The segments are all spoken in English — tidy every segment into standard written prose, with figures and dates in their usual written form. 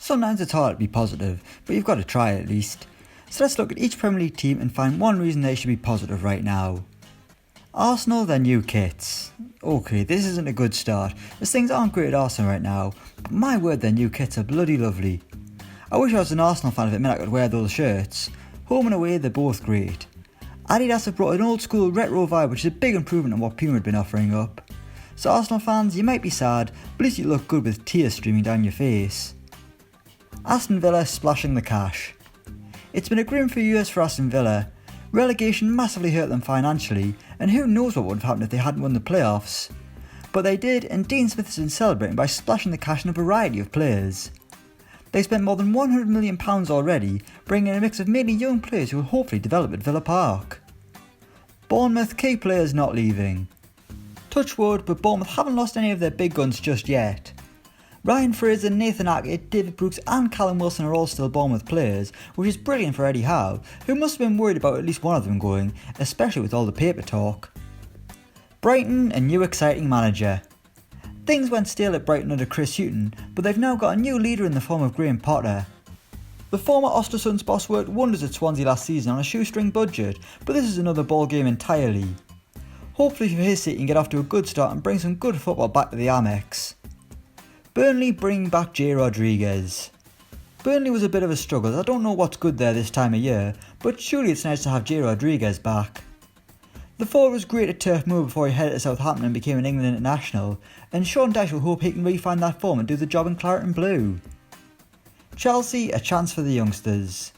Sometimes it's hard to be positive, but you've got to try at least. So let's look at each Premier League team and find one reason they should be positive right now. Arsenal, their new kits. Okay, this isn't a good start, as things aren't great at Arsenal right now, but my word, their new kits are bloody lovely. I wish I was an Arsenal fan if it meant I could wear those shirts. Home and away, they're both great. Adidas have brought an old school retro vibe, which is a big improvement on what Puma had been offering up. So Arsenal fans, you might be sad, but at least you look good with tears streaming down your face. Aston Villa splashing the cash. It's been a grim few years for Aston Villa. Relegation massively hurt them financially, and who knows what would have happened if they hadn't won the playoffs. But they did, and Dean Smith has been celebrating by splashing the cash in a variety of players. They spent more than £100 million already, bringing in a mix of mainly young players who will hopefully develop at Villa Park. Bournemouth key players not leaving. Touch wood, but Bournemouth haven't lost any of their big guns just yet. Ryan Fraser, Nathan Ake, David Brooks and Callum Wilson are all still Bournemouth players, which is brilliant for Eddie Howe, who must have been worried about at least one of them going, especially with all the paper talk. Brighton, a new exciting manager. Things went stale at Brighton under Chris Hughton, but they've now got a new leader in the form of Graham Potter. The former Östersunds boss worked wonders at Swansea last season on a shoestring budget, but this is another ball game entirely. Hopefully for his sake he can get off to a good start and bring some good football back to the Amex. Burnley bringing back Jay Rodriguez. Burnley was a bit of a struggle, as I don't know what's good there this time of year, but surely it's nice to have Jay Rodriguez back. The forward was great at Turf Moor before he headed to Southampton and became an England international, and Sean Dyche will hope he can re-find that form and do the job in claret and blue. Chelsea, a chance for the youngsters.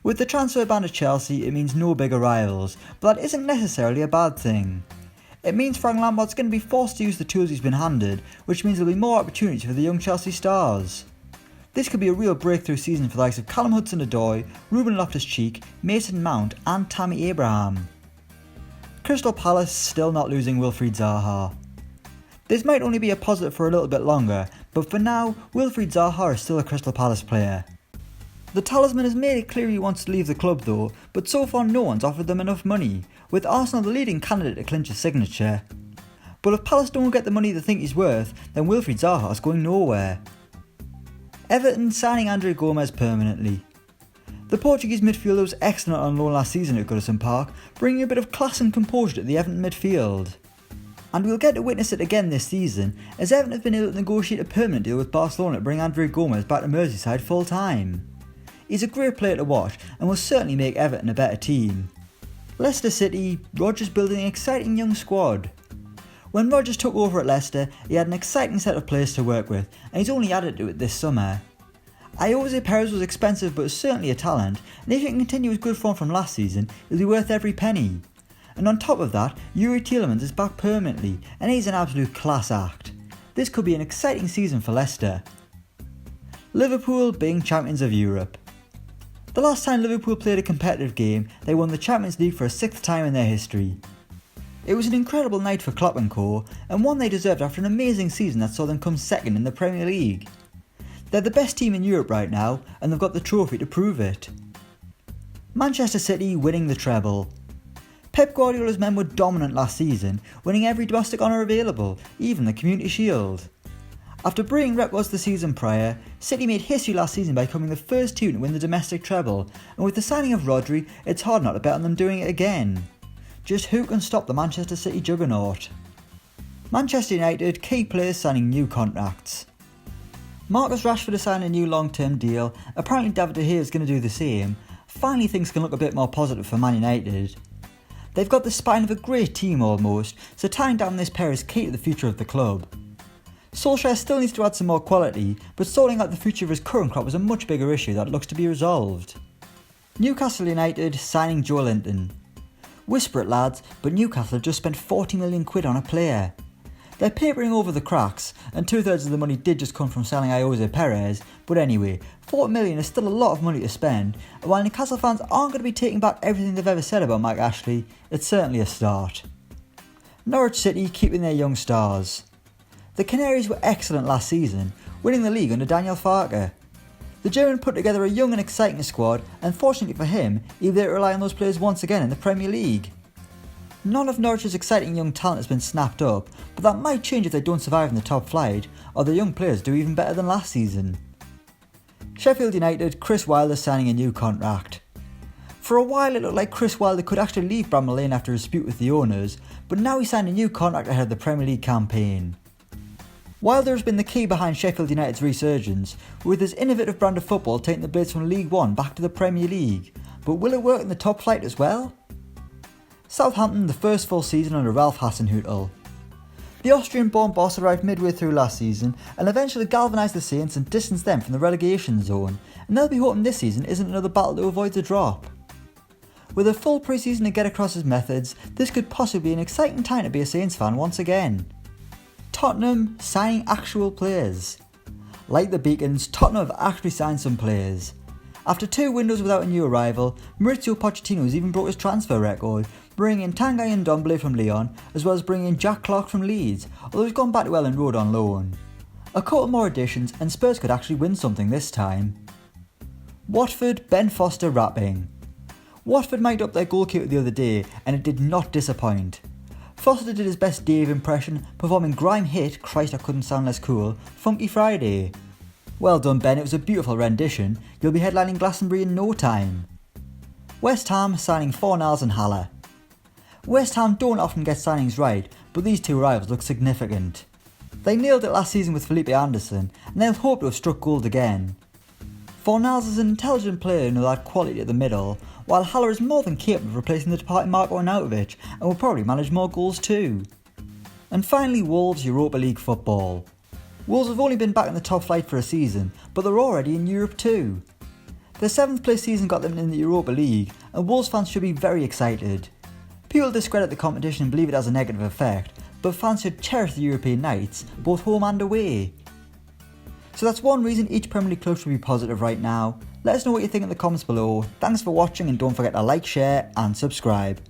With the transfer ban at Chelsea, it means no bigger rivals, but that isn't necessarily a bad thing. It means Frank Lampard's going to be forced to use the tools he's been handed, which means there'll be more opportunities for the young Chelsea stars. This could be a real breakthrough season for the likes of Callum Hudson-Odoi, Ruben Loftus-Cheek, Mason Mount and Tammy Abraham. Crystal Palace still not losing Wilfried Zaha. This might only be a positive for a little bit longer, but for now, Wilfried Zaha is still a Crystal Palace player. The talisman has made it clear he wants to leave the club though, but so far no one's offered them enough money, with Arsenal the leading candidate to clinch his signature. But if Palace don't get the money they think he's worth, then Wilfried Zaha is going nowhere. Everton signing Andre Gomes permanently. The Portuguese midfielder was excellent on loan last season at Goodison Park, bringing a bit of class and composure to the Everton midfield. And we'll get to witness it again this season, as Everton have been able to negotiate a permanent deal with Barcelona to bring Andre Gomes back to Merseyside full time. He's a great player to watch and will certainly make Everton a better team. Leicester City, Rodgers building an exciting young squad. When Rodgers took over at Leicester, he had an exciting set of players to work with, and he's only added to it this summer. Jose Perez was expensive but is certainly a talent, and if he can continue his good form from last season, he'll be worth every penny. And on top of that, Yuri Tielemans is back permanently, and he's an absolute class act. This could be an exciting season for Leicester. Liverpool being champions of Europe. The last time Liverpool played a competitive game, they won the Champions League for a 6th time in their history. It was an incredible night for Klopp and co, and one they deserved after an amazing season that saw them come second in the Premier League. They're the best team in Europe right now, and they've got the trophy to prove it. Manchester City winning the treble. Pep Guardiola's men were dominant last season, winning every domestic honour available, even the Community Shield. After breaking records the season prior, City made history last season by becoming the first team to win the domestic treble, and with the signing of Rodri, it's hard not to bet on them doing it again. Just who can stop the Manchester City juggernaut? Manchester United key players signing new contracts. Marcus Rashford has signed a new long-term deal, apparently David De Gea is going to do the same. Finally things can look a bit more positive for Man United. They've got the spine of a great team almost, so tying down this pair is key to the future of the club. Solskjaer still needs to add some more quality, but sorting out the future of his current crop was a much bigger issue that looks to be resolved. Newcastle United signing Joe Linton. Whisper it lads, but Newcastle have just spent 40 million quid on a player. They're papering over the cracks, and 2/3 of the money did just come from selling Jose Perez, but anyway, 40 million is still a lot of money to spend, and while Newcastle fans aren't going to be taking back everything they've ever said about Mike Ashley, it's certainly a start. Norwich City keeping their young stars. The Canaries were excellent last season, winning the league under Daniel Farke. The German put together a young and exciting squad, and fortunately for him, he'll be able to rely on those players once again in the Premier League. None of Norwich's exciting young talent has been snapped up, but that might change if they don't survive in the top flight, or the young players do even better than last season. Sheffield United, Chris Wilder signing a new contract. For a while it looked like Chris Wilder could actually leave Bramall Lane after a dispute with the owners, but now he signed a new contract ahead of the Premier League campaign. Wilder has been the key behind Sheffield United's resurgence, with his innovative brand of football taking the Blades from League One back to the Premier League, but will it work in the top flight as well? Southampton, the first full season under Ralph Hasenhuttl. The Austrian-born boss arrived midway through last season and eventually galvanised the Saints and distanced them from the relegation zone, and they'll be hoping this season isn't another battle to avoid the drop. With a full pre-season to get across his methods, this could possibly be an exciting time to be a Saints fan once again. Tottenham signing actual players. Like the Beacons, Tottenham have actually signed some players. After 2 windows without a new arrival, Mauricio Pochettino has even broke his transfer record, bringing in Tanguy Ndombele from Lyon, as well as bringing in Jack Clarke from Leeds, although he's gone back to Ellen Road on loan. A couple more additions and Spurs could actually win something this time. Watford, Ben Foster rapping. Watford mic'd up their goalkeeper the other day and it did not disappoint. Foster did his best Dave impression, performing grime hit, Christ I couldn't sound less cool, Funky Friday. Well done Ben, it was a beautiful rendition, you'll be headlining Glastonbury in no time. West Ham signing Fornals and Haller. West Ham don't often get signings right, but these 2 arrivals look significant. They nailed it last season with Felipe Anderson, and they'll hope to have struck gold again. Fornals is an intelligent player who will add quality at the middle, while Haller is more than capable of replacing the departing Marko Arnautovic and will probably manage more goals too. And finally Wolves Europa League football. Wolves have only been back in the top flight for a season, but they're already in Europe too. Their 7th place season got them in the Europa League, and Wolves fans should be very excited. People discredit the competition and believe it has a negative effect, but fans should cherish the European nights, both home and away. So that's one reason each Premier League club should be positive right now. Let us know what you think in the comments below. Thanks for watching and don't forget to like, share and subscribe.